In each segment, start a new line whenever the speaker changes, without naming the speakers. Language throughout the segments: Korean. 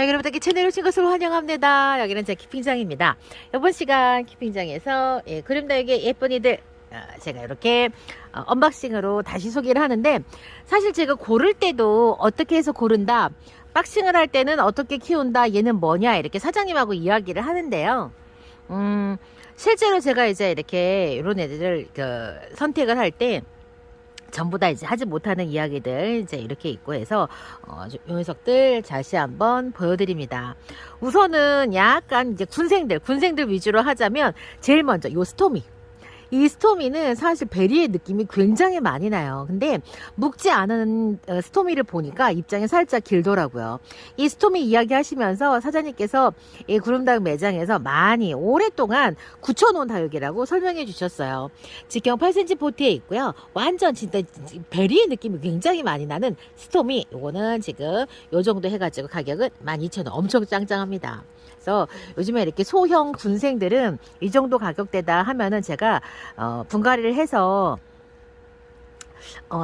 여러분들께 채널에 오신 것을 환영합니다. 여기는 제 키핑장입니다. 이번 시간 키핑장에서 그림다육의 예쁜이들 제가 이렇게 언박싱으로 다시 소개를 하는데, 사실 제가 고를 때도 어떻게 해서 고른다, 박싱을 할 때는 어떻게 키운다, 얘는 뭐냐, 이렇게 사장님하고 이야기를 하는데요. 실제로 제가 이제 이렇게 이런 애들을 선택을 할 때 전부 다 이제 하지 못하는 이야기들 이제 이렇게 있고 해서 요 녀석들 다시 한번 보여드립니다. 우선은 약간 이제 군생들 위주로 하자면, 제일 먼저 요 스토미. 이 스토미는 사실 베리의 느낌이 굉장히 많이 나요. 근데 묵지 않은 스토미를 보니까 입장이 살짝 길더라고요. 이 스토미 이야기 하시면서 사장님께서 이 구름다육 매장에서 많이 오랫동안 굳혀놓은 다육이라고 설명해 주셨어요. 직경 8cm 포트에 있고요. 완전 진짜 베리의 느낌이 굉장히 많이 나는 스토미. 요거는 지금 요 정도 해가지고 가격은 12,000원. 엄청 짱짱합니다. 그래서 요즘에 이렇게 소형 군생들은 이 정도 가격대다 하면은 제가 분갈이를 해서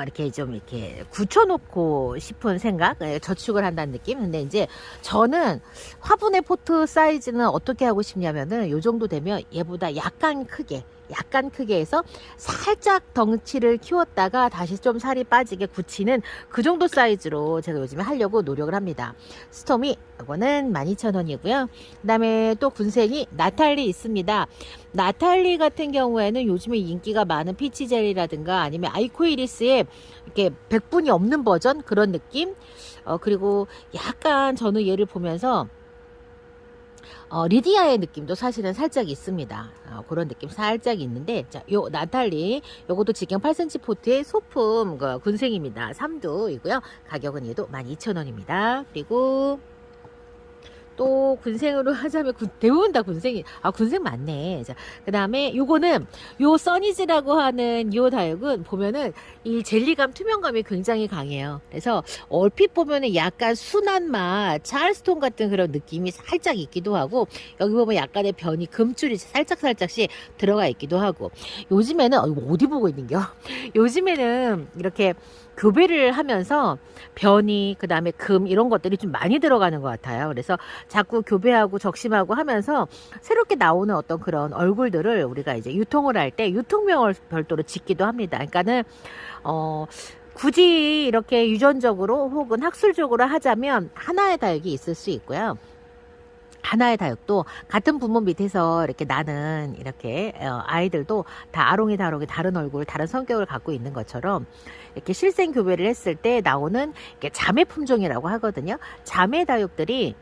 이렇게 좀 이렇게 굳혀놓고 싶은 생각, 저축을 한다는 느낌. 근데 이제 저는 화분의 포트 사이즈는 어떻게 하고 싶냐면은, 요 정도 되면 얘보다 약간 크게 해서 살짝 덩치를 키웠다가 다시 좀 살이 빠지게 굳히는 그 정도 사이즈로 제가 요즘에 하려고 노력을 합니다. 스토미 이거는 12,000원이고요. 그 다음에 또 군생이 나탈리 있습니다. 나탈리 같은 경우에는 요즘에 인기가 많은 피치젤리라든가 아니면 아이코이리스의 이렇게 백분이 없는 버전, 그런 느낌. 그리고 약간 저는 얘를 보면서 리디아의 느낌도 사실은 살짝 있습니다. 그런 느낌 살짝 있는데, 자, 요 나탈리, 요것도 직경 8cm 포트의 소품 군생입니다. 3두이고요. 가격은 얘도 12,000원입니다. 그리고 또 군생으로 하자면 대부분 다 군생이, 군생 맞네. 자, 그 다음에 요거는 요 써니즈라고 하는 요 다육은 보면은 이 젤리감, 투명감이 굉장히 강해요. 그래서 얼핏 보면은 약간 순한 맛, 찰스톤 같은 그런 느낌이 살짝 있기도 하고, 여기 보면 약간의 변이, 금줄이 살짝씩 들어가 있기도 하고. 요즘에는 이거 어디 보고 있는겨? 요즘에는 이렇게 교배를 하면서 변이, 그 다음에 금, 이런 것들이 좀 많이 들어가는 것 같아요. 그래서 자꾸 교배하고 적심하고 하면서 새롭게 나오는 어떤 그런 얼굴들을 우리가 이제 유통을 할 때 유통명을 별도로 짓기도 합니다. 그러니까는 굳이 이렇게 유전적으로 혹은 학술적으로 하자면 하나의 다육이 있을 수 있고요. 하나의 다육도 같은 부모 밑에서 이렇게 나는 이렇게 아이들도 다 아롱이 다른 얼굴, 다른 성격을 갖고 있는 것처럼, 이렇게 실생 교배를 했을 때 나오는 자매 품종이라고 하거든요. 자매 다육들이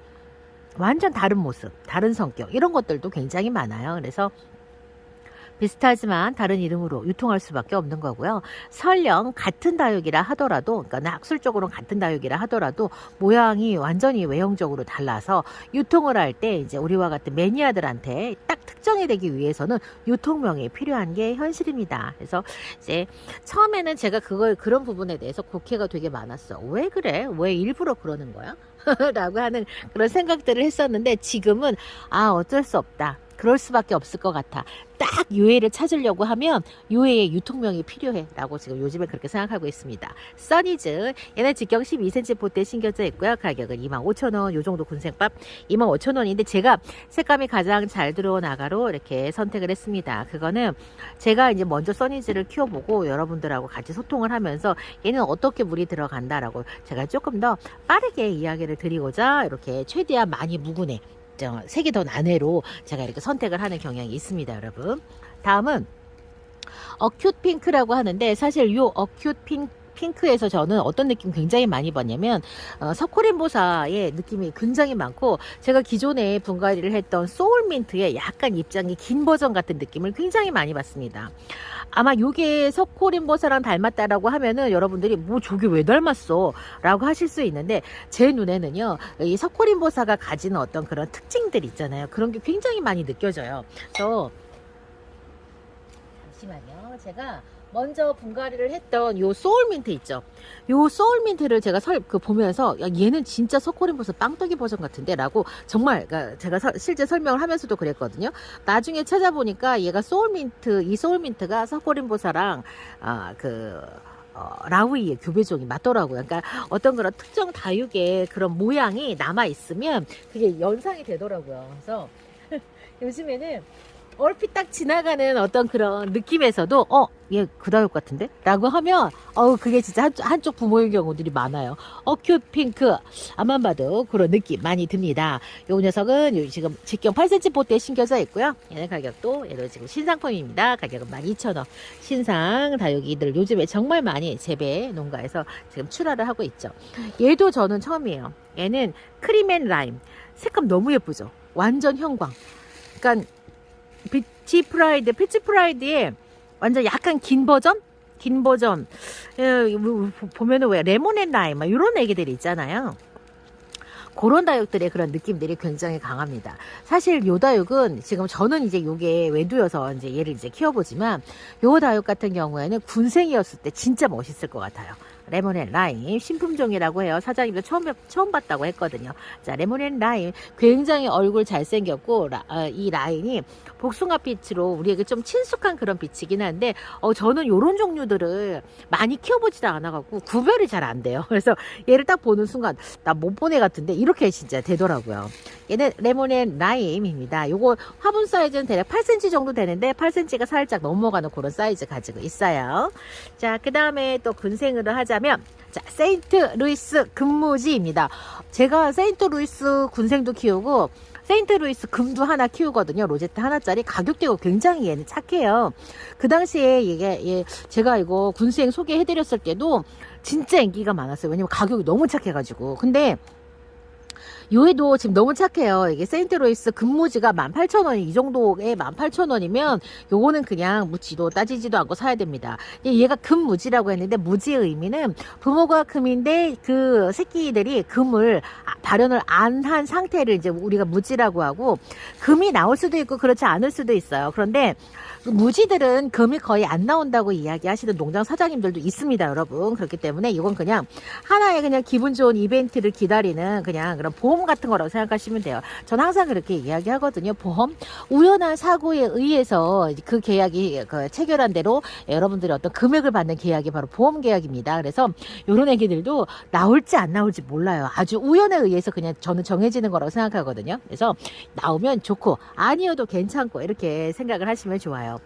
완전 다른 모습, 다른 성격, 이런 것들도 굉장히 많아요. 그래서 비슷하지만 다른 이름으로 유통할 수밖에 없는 거고요. 설령 같은 다육이라 하더라도, 그러니까 학술적으로는 같은 다육이라 하더라도 모양이 완전히 외형적으로 달라서 유통을 할 때 이제 우리와 같은 매니아들한테 딱 특정이 되기 위해서는 유통명이 필요한 게 현실입니다. 그래서 이제 처음에는 제가 그런 부분에 대해서 곡해가 되게 많았어. 왜 그래? 왜 일부러 그러는 거야? 라고 하는 그런 생각들을 했었는데, 지금은 어쩔 수 없다. 그럴 수밖에 없을 것 같아. 딱 유해를 찾으려고 하면 유해의 유통명이 필요해 라고 지금 요즘에 그렇게 생각하고 있습니다. 써니즈, 얘는 직경 12cm 포트에 심겨져 있고요. 가격은 25,000원, 요 정도 군생밥 25,000원인데 제가 색감이 가장 잘 들어온 아가로 이렇게 선택을 했습니다. 그거는 제가 이제 먼저 써니즈를 키워보고 여러분들하고 같이 소통을 하면서 얘는 어떻게 물이 들어간다라고 제가 조금 더 빠르게 이야기를 드리고자 이렇게 최대한 많이 묵은 애, 색이 더 난 애로 제가 이렇게 선택을 하는 경향이 있습니다, 여러분. 다음은 어큐트 핑크라고 하는데, 사실 요 어큐트 핑크에서 저는 어떤 느낌 굉장히 많이 봤냐면, 서코린보사의 느낌이 굉장히 많고, 제가 기존에 분갈이를 했던 소울민트의 약간 입장이 긴 버전 같은 느낌을 굉장히 많이 봤습니다. 아마 요게 서코린보사랑 닮았다라고 하면은 여러분들이 뭐 저게 왜 닮았어 라고 하실 수 있는데, 제 눈에는요, 이 서코린보사가 가지는 어떤 그런 특징들 있잖아요. 그런 게 굉장히 많이 느껴져요. 그래서 잠시만요, 제가 먼저 분갈이를 했던 요 소울민트 있죠. 요 소울민트를 제가 보면서, 야, 얘는 진짜 서코린보사 빵떡이 버전 같은데 라고 정말 제가 실제 설명을 하면서도 그랬거든요. 나중에 찾아보니까 얘가 이 소울민트가 서코린보사랑 라우이의 교배종이 맞더라고요. 그러니까 어떤 그런 특정 다육의 그런 모양이 남아있으면 그게 연상이 되더라고요. 그래서 요즘에는 얼핏 딱 지나가는 어떤 그런 느낌에서도 얘 그 다육 같은데? 라고 하면 그게 진짜 한쪽 부모의 경우들이 많아요. 큐 핑크 앞만 봐도 그런 느낌 많이 듭니다. 요 녀석은 지금 직경 8cm 보트에 심겨져 있고요. 얘네 가격도 얘도 지금 신상품입니다. 가격은 12,000원. 신상 다육이들 요즘에 정말 많이 재배 농가에서 지금 출하를 하고 있죠. 얘도 저는 처음이에요. 얘는 크림 앤 라임. 색감 너무 예쁘죠? 완전 형광. 그러니까 피치 프라이드의 완전 약간 긴 버전? 보면은 왜 레몬 앤 라임, 이런 애기들이 있잖아요. 그런 다육들의 그런 느낌들이 굉장히 강합니다. 사실 요 다육은 지금 저는 이제 요게 외두여서 이제 얘를 이제 키워보지만 요 다육 같은 경우에는 군생이었을 때 진짜 멋있을 것 같아요. 레몬 앤 라임 신품종이라고 해요. 사장님도 처음 봤다고 했거든요. 자, 레몬 앤 라임 굉장히 얼굴 잘생겼고 이 라인이 복숭아빛으로 우리에게 좀 친숙한 그런 빛이긴 한데 저는 요런 종류들을 많이 키워보지도 않아갖고 구별이 잘 안 돼요. 그래서 얘를 딱 보는 순간 나 못 본 애 같은데 이렇게 진짜 되더라고요. 얘는 레몬 앤 라임입니다. 요거 화분 사이즈는 대략 8cm 정도 되는데 8cm가 살짝 넘어가는 그런 사이즈 가지고 있어요. 자, 그 다음에 또 군생으로 하자면 자, 세인트 루이스 금무지입니다. 제가 세인트 루이스 군생도 키우고 세인트 루이스 금도 하나 키우거든요. 로제트 하나짜리. 가격대가 굉장히 얘는 착해요. 그 당시에 제가 이거 군수행 소개해드렸을 때도 진짜 인기가 많았어요. 왜냐면 가격이 너무 착해가지고. 근데 요애도 지금 너무 착해요. 이게 세인트로이스 금무지가 18,000원이 이 정도에 18,000원이면 요거는 그냥 묻지도 따지지도 않고 사야 됩니다. 얘가 금무지라고 했는데 무지의 의미는 부모가 금인데 그 새끼들이 금을 발현을 안 한 상태를 이제 우리가 무지라고 하고 금이 나올 수도 있고 그렇지 않을 수도 있어요. 그런데 무지들은 금이 거의 안 나온다고 이야기하시는 농장 사장님들도 있습니다, 여러분. 그렇기 때문에 이건 그냥 하나의 그냥 기분 좋은 이벤트를 기다리는 그냥 그런 보험 같은 거라고 생각하시면 돼요. 전 항상 그렇게 이야기하거든요. 보험 우연한 사고에 의해서 그 계약이 체결한 대로 여러분들이 어떤 금액을 받는 계약이 바로 보험 계약입니다. 그래서 이런 애기들도 나올지 안 나올지 몰라요. 아주 우연에 의해서 그냥 저는 정해지는 거라고 생각하거든요. 그래서 나오면 좋고 아니어도 괜찮고 이렇게 생각을 하시면 좋아요.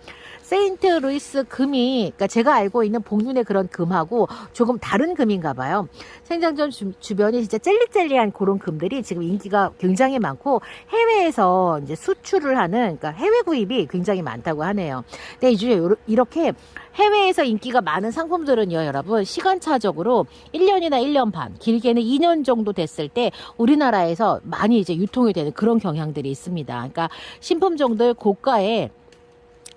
세인트 루이스 금이 그러니까 제가 알고 있는 복륜의 그런 금하고 조금 다른 금인가 봐요. 생장전 주변이 진짜 젤리젤리한 그런 금들이 지금 인기가 굉장히 많고 해외에서 이제 수출을 하는 그러니까 해외 구입이 굉장히 많다고 하네요. 근데 이제 이렇게 해외에서 인기가 많은 상품들은요, 여러분 시간차적으로 1년이나 1년 반, 길게는 2년 정도 됐을 때 우리나라에서 많이 이제 유통이 되는 그런 경향들이 있습니다. 그러니까 신품종들 고가의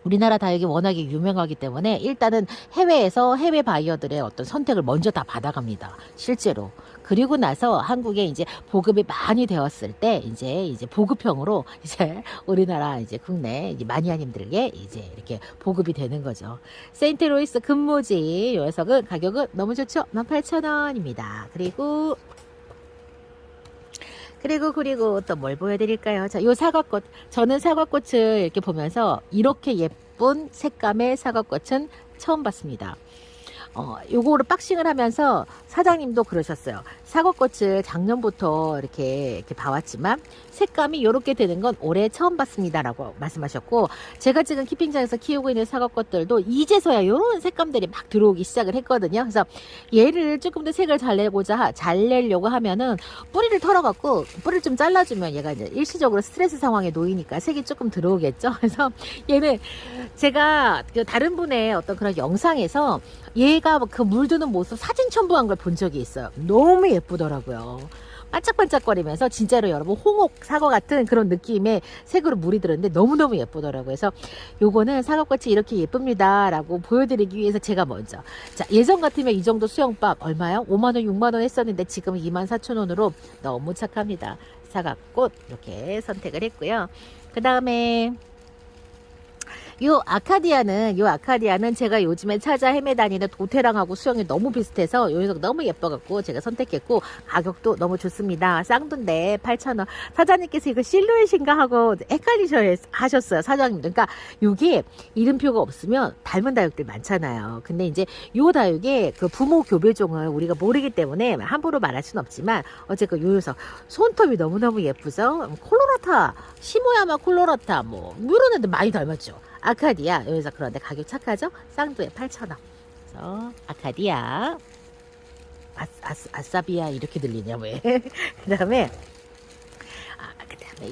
우리나라 다육이 워낙에 유명하기 때문에 일단은 해외에서 해외 바이어들의 어떤 선택을 먼저 다 받아갑니다. 실제로. 그리고 나서 한국에 이제 보급이 많이 되었을 때 이제 보급형으로 이제 우리나라 이제 국내 이제 마니아님들에게 이제 이렇게 보급이 되는 거죠. 세인트로이스 금무지 요 녀석은 가격은 너무 좋죠. 18,000원입니다. 그리고 또 뭘 보여드릴까요? 자, 요 사과꽃. 저는 사과꽃을 이렇게 보면서 이렇게 예쁜 색감의 사과꽃은 처음 봤습니다. 요거를 박싱을 하면서 사장님도 그러셨어요. 사과꽃을 작년부터 이렇게 봐왔지만 색감이 이렇게 되는 건 올해 처음 봤습니다라고 말씀하셨고, 제가 지금 키핑장에서 키우고 있는 사과꽃들도 이제서야 이런 색감들이 막 들어오기 시작을 했거든요. 그래서 얘를 조금 더 색을 잘 내려고 하면은 뿌리를 털어갖고 뿌리를 좀 잘라주면 얘가 이제 일시적으로 스트레스 상황에 놓이니까 색이 조금 들어오겠죠. 그래서 얘는 제가 다른 분의 어떤 그런 영상에서 얘가 그 물드는 모습 사진 첨부한 걸 본 적이 있어요. 너무 예쁘더라고요. 반짝반짝거리면서 진짜로 여러분 홍옥 사과 같은 그런 느낌의 색으로 물이 들었는데 너무너무 예쁘더라고요. 그래서 요거는 사과꽃이 이렇게 예쁩니다 라고 보여드리기 위해서 제가 먼저, 자, 예전 같으면 이 정도 수영밥 얼마요? 5만원 6만원 했었는데 지금 24,000원으로 너무 착합니다. 사과꽃 이렇게 선택을 했고요. 그 다음에 요 아카디아는 제가 요즘에 찾아 헤매다니는 도테랑하고 수영이 너무 비슷해서 요 녀석 너무 예뻐갖고 제가 선택했고, 가격도 너무 좋습니다. 쌍두인데 8,000원. 사장님께서 이거 실루엣인가 하고 하셨어요, 사장님도. 그러니까 요게 이름표가 없으면 닮은 다육들 많잖아요. 근데 이제 요 다육의 그 부모 교배종을 우리가 모르기 때문에 함부로 말할 수는 없지만, 어쨌든 요 녀석 손톱이 너무너무 예쁘죠. 콜로라타, 시모야마 콜로라타 뭐 이런 애들 많이 닮았죠. 아카디아 여기서. 그런데 가격 착하죠? 쌍두에 8,000원. 그래서 아카디아, 아사비아 이렇게 들리냐 왜? 그다음에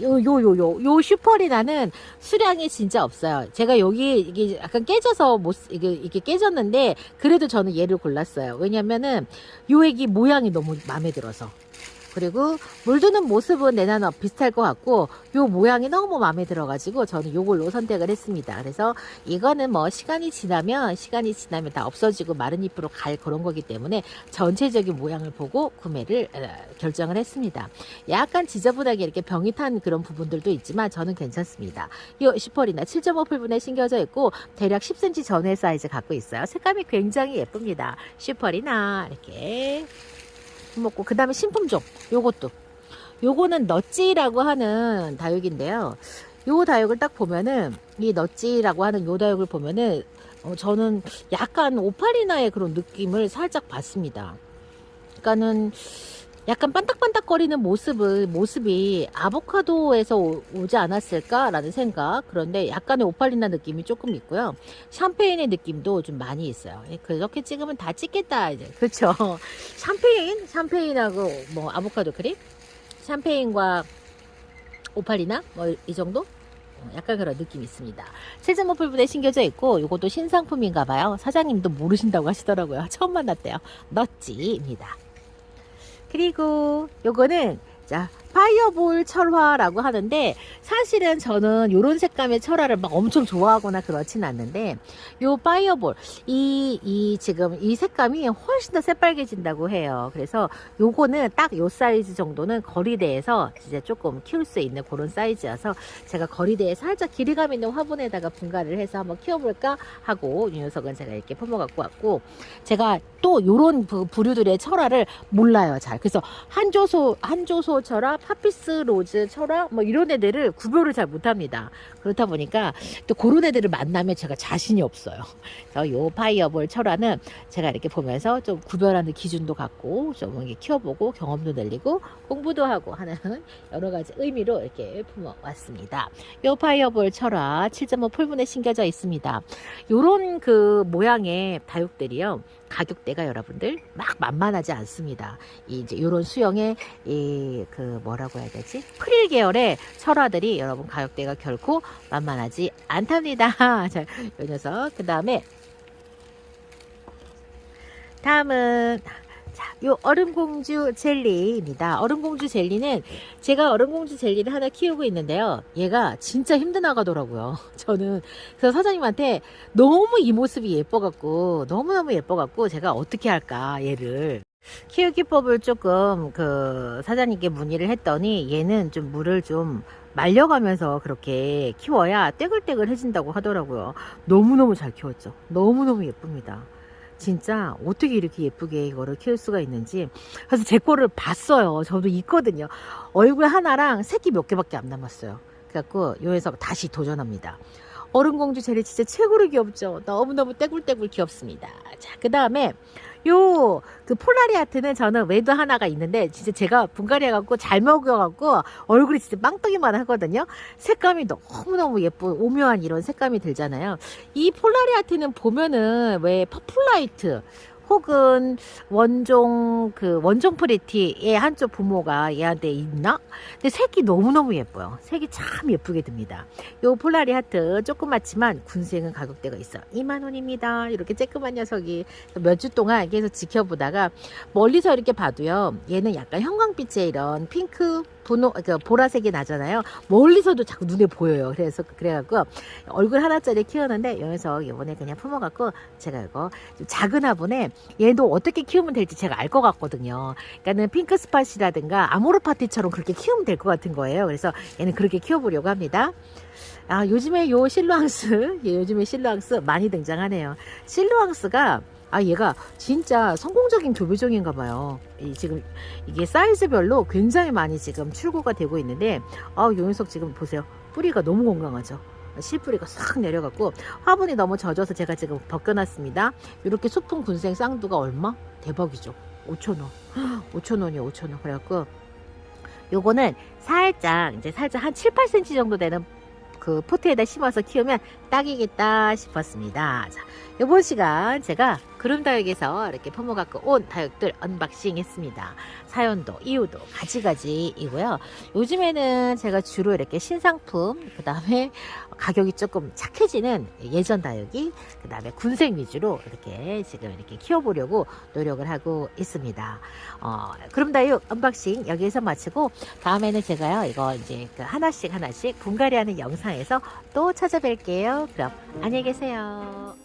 요 슈퍼리나는 수량이 진짜 없어요. 제가 여기 이게 약간 깨져서 이게 깨졌는데, 그래도 저는 얘를 골랐어요. 왜냐면은 요 애기 모양이 너무 마음에 들어서. 그리고 물드는 모습은 내나나 비슷할 것 같고, 요 모양이 너무 마음에 들어가지고 저는 요걸로 선택을 했습니다. 그래서 이거는 뭐 시간이 지나면 다 없어지고 마른 잎으로 갈 그런 거기 때문에 전체적인 모양을 보고 구매를 결정을 했습니다. 약간 지저분하게 이렇게 병이 탄 그런 부분들도 있지만 저는 괜찮습니다. 요 슈퍼리나 7.5 풀분에 심겨져 있고 대략 10cm 전후의 사이즈 갖고 있어요. 색감이 굉장히 예쁩니다. 슈퍼리나 이렇게 먹고, 그 다음에 신품종 요거는 너찌라고 하는 다육인데요. 요 다육을 딱 보면은, 이 너찌라고 하는 요 다육을 보면은 저는 약간 오파리나의 그런 느낌을 살짝 봤습니다. 그러니까는 약간 반딱반딱거리는 모습이 아보카도에서 오지 않았을까라는 생각. 그런데 약간의 오팔리나 느낌이 조금 있고요. 샴페인의 느낌도 좀 많이 있어요. 그렇게 찍으면 다 찍겠다 이제. 그렇죠. 샴페인하고 뭐 아보카도 크림, 샴페인과 오팔리나 뭐 이 정도. 약간 그런 느낌이 있습니다. 7.5 풀분에 심겨져 있고, 요것도 신상품인가 봐요. 사장님도 모르신다고 하시더라고요. 처음 만났대요. 너찌입니다. 그리고 요거는 파이어볼 철화라고 하는데, 사실은 저는 요런 색감의 철화를 막 엄청 좋아하거나 그렇진 않는데, 요 파이어볼 지금 이 색감이 훨씬 더 새빨개진다고 해요. 그래서 요거는 딱 요 사이즈 정도는 거리대에서 진짜 조금 키울 수 있는 그런 사이즈여서, 제가 거리대에 살짝 길이감 있는 화분에다가 분갈이를 해서 한번 키워볼까 하고 이 녀석은 제가 이렇게 품어갖고 왔고, 제가 또 요런 부류들의 철화를 몰라요, 잘. 그래서 한조소 철화, 파피스 로즈 철화 뭐 이런 애들을 구별을 잘 못합니다. 그렇다 보니까 또 그런 애들을 만나면 제가 자신이 없어요. 그래서 요 파이어볼 철화는 제가 이렇게 보면서 좀 구별하는 기준도 갖고 좀 이렇게 키워보고 경험도 늘리고 공부도 하고 하는 여러 가지 의미로 이렇게 품어왔습니다. 요 파이어볼 철화 7.5 풀분에 심겨져 있습니다. 요런 그 모양의 다육들이요, 가격대가 여러분들 막 만만하지 않습니다. 이제 요런 수영의 그 뭐라고 해야 되지? 프릴 계열의 철화들이 여러분 가격대가 결코 만만하지 않답니다. 자, 요 녀석. 그 다음은 요 얼음공주 젤리입니다. 얼음공주 젤리는 제가 얼음공주 젤리를 하나 키우고 있는데요. 얘가 진짜 힘드나가더라고요. 저는 그래서 사장님한테 너무 이 모습이 예뻐갖고, 너무너무 예뻐갖고 제가 어떻게 할까 얘를. 키우기법을 조금 사장님께 문의를 했더니, 얘는 좀 물을 좀 말려가면서 그렇게 키워야 떼글떼글해진다고 하더라고요. 너무너무 잘 키웠죠. 너무너무 예쁩니다. 진짜 어떻게 이렇게 예쁘게 이거를 키울 수가 있는지. 그래서 제 거를 봤어요. 저도 있거든요. 얼굴 하나랑 새끼 몇 개밖에 안 남았어요. 그래갖고 요 녀석 다시 도전합니다. 얼음공주 젤리 진짜 최고로 귀엽죠. 너무너무 떼굴떼굴 귀엽습니다. 자, 그 다음에 그 폴라리아트는 저는 외도 하나가 있는데, 진짜 제가 분갈이 해갖고 잘 먹여갖고 얼굴이 진짜 빵떡이만 하거든요. 색감이 너무너무 예쁜 오묘한 이런 색감이 들잖아요. 이 폴라리아트는 보면은 왜 퍼플라이트 혹은 원종 프리티의 한쪽 부모가 얘한테 있나? 근데 색이 너무너무 예뻐요. 색이 참 예쁘게 듭니다. 요 폴라리 하트 조그맣지만 군생은 가격대가 있어요. 20,000원입니다. 이렇게 쬐끄만 녀석이 몇 주 동안 계속 지켜보다가, 멀리서 이렇게 봐도요, 얘는 약간 형광빛의 이런 핑크 보라색이 나잖아요. 멀리서도 자꾸 눈에 보여요. 그래갖고 얼굴 하나짜리 키웠는데, 여기서 이번에 그냥 품어갖고 제가 이거 작은 화분에 얘도 어떻게 키우면 될지 제가 알 것 같거든요. 그러니까는 핑크 스팟이라든가 아모르파티처럼 그렇게 키우면 될 것 같은 거예요. 그래서 얘는 그렇게 키워보려고 합니다. 아, 요즘에 요 실루앙스, 예, 요즘에 실루앙스 많이 등장하네요. 실루앙스가 얘가 진짜 성공적인 조류종인가 봐요. 지금 이게 사이즈별로 굉장히 많이 지금 출고가 되고 있는데, 요 녀석 지금 보세요. 뿌리가 너무 건강하죠. 실뿌리가 싹 내려갔고 화분이 너무 젖어서 제가 지금 벗겨놨습니다. 이렇게 소풍 군생 쌍두가 얼마? 대박이죠. 5,000원. 5,000원이요, 5,000원. 그래갖고 요거는 살짝 한 7, 8cm 정도 되는 그 포트에다 심어서 키우면 딱이겠다 싶었습니다. 자, 이번 시간 제가 구름다육에서 이렇게 품어갖고 온 다육들 언박싱 했습니다. 사연도 이유도 가지가지이고요. 요즘에는 제가 주로 이렇게 신상품, 그 다음에 가격이 조금 착해지는 예전 다육이, 그 다음에 군생 위주로 이렇게 지금 이렇게 키워보려고 노력을 하고 있습니다. 구름다육 언박싱 여기에서 마치고, 다음에는 제가요 이거 이제 그 하나씩 분갈이하는 영상에서 또 찾아뵐게요. 그럼 안녕히 계세요.